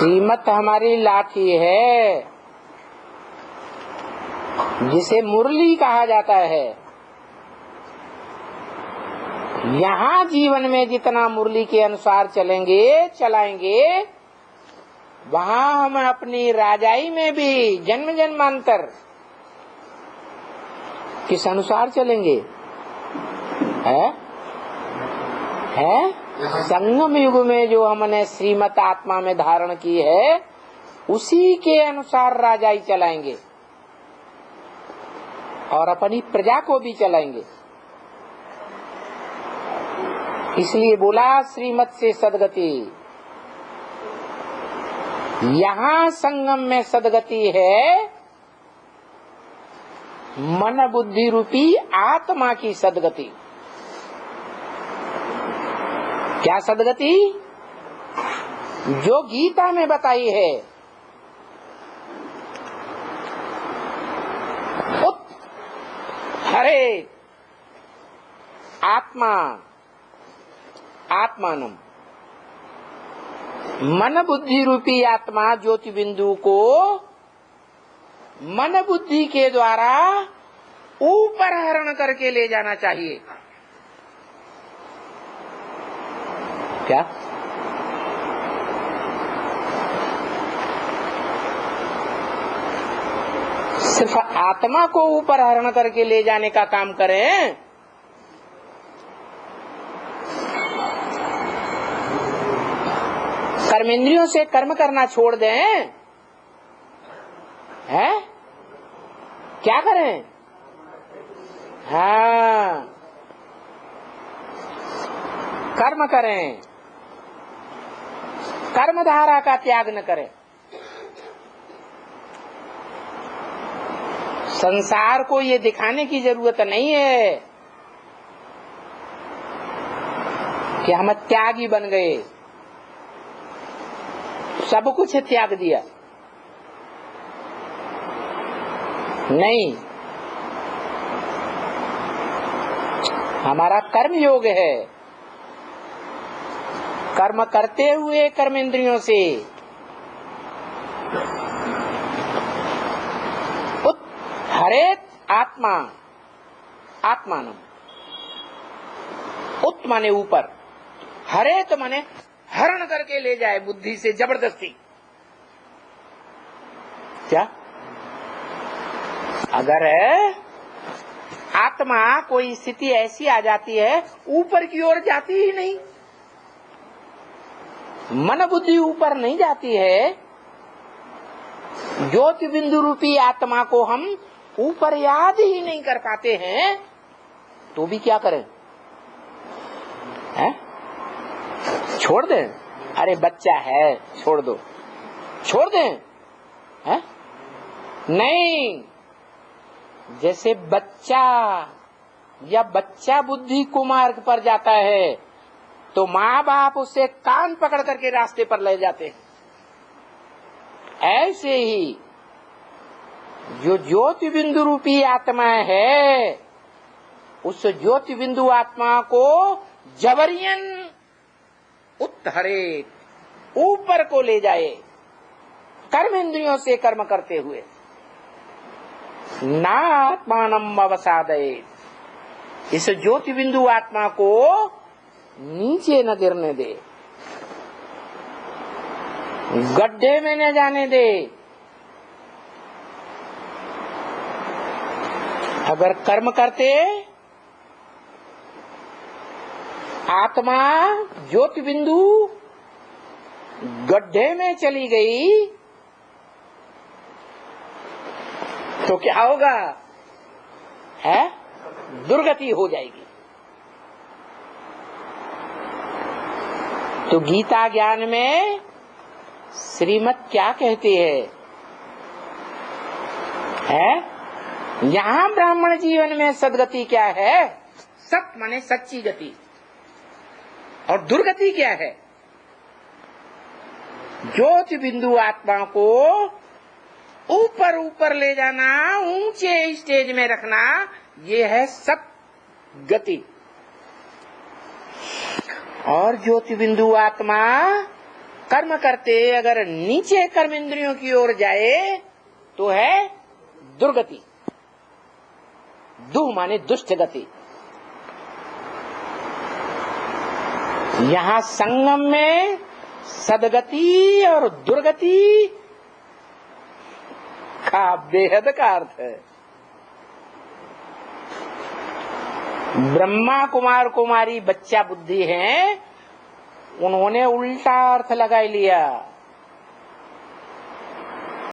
श्रीमत हमारी लाठी है जिसे मुरली कहा जाता है। यहाँ जीवन में जितना मुरली के अनुसार चलाएंगे, वहाँ हम अपनी राजाई में भी जन्म जन्मांतर किस अनुसार चलेंगे? है संगम युग में जो हमने श्रीमत आत्मा में धारण की है, उसी के अनुसार राजाई चलाएंगे और अपनी प्रजा को भी चलाएंगे। इसलिए बोला श्रीमत से सदगति। यहाँ संगम में सदगति है मन बुद्धि रूपी आत्मा की सदगति। क्या सदगति? जो गीता में बताई है, हरे आत्मा आत्मानम, मन बुद्धि रूपी आत्मा ज्योति बिंदु को मन बुद्धि के द्वारा ऊपर हरण करके ले जाना चाहिए। क्या? सिर्फ आत्मा को ऊपर हरण करके ले जाने का काम करें, कर्मेंद्रियों से कर्म करना छोड़ दें, हैं? क्या करें? हाँ, कर्म करें, कर्म धारा का त्याग न करें। संसार को ये दिखाने की जरूरत नहीं है कि हम त्यागी बन गए, सब कुछ त्याग दिया। नहीं, हमारा कर्म योग है। कर्म करते हुए कर्मेंद्रियों से हरेत आत्मा आत्मानम, उत माने ऊपर, हरेत माने हरण करके ले जाए बुद्धि से जबरदस्ती। क्या? अगर आत्मा कोई स्थिति ऐसी आ जाती है, ऊपर की ओर जाती ही नहीं, मन बुद्धि ऊपर नहीं जाती है, ज्योति बिंदु रूपी आत्मा को हम ऊपर याद ही नहीं कर पाते हैं, तो भी क्या करें? हैं? छोड़ दें? अरे बच्चा है, छोड़ दो, छोड़ दें? हैं? नहीं, जैसे बच्चा या बच्चा बुद्धि कुमार्ग पर जाता है, तो माँ बाप उसे कान पकड़ करके रास्ते पर ले जाते हैं। ऐसे ही जो ज्योति बिंदु रूपी आत्मा है, उस ज्योति बिंदु आत्मा को जबरियन उत्तरे ऊपर को ले जाए, कर्म इंद्रियों से कर्म करते हुए। ना आत्मानम अवसादये, इस ज्योति बिंदु आत्मा को नीचे न गिरने दे, गड्ढे में न जाने दे। अगर कर्म करते आत्मा ज्योति बिंदु गड्ढे में चली गई, तो क्या होगा? है दुर्गति हो जाएगी। तो गीता ज्ञान में श्रीमत क्या कहती है? यहाँ ब्राह्मण जीवन में सदगति क्या है? सत माने सच्ची गति, और दुर्गति क्या है? ज्योति बिंदु आत्मा को ऊपर ऊपर ले जाना, ऊंचे स्टेज में रखना, ये है सत गति। और ज्योति बिंदु आत्मा कर्म करते अगर नीचे कर्म इंद्रियों की ओर जाए तो है दुर्गति। दुह माने दुष्ट गति। यहां संगम में सदगति और दुर्गति का बेहद का अर्थ है। ब्रह्मा कुमार कुमारी बच्चा बुद्धि हैं, उन्होंने उल्टा अर्थ लगा लिया।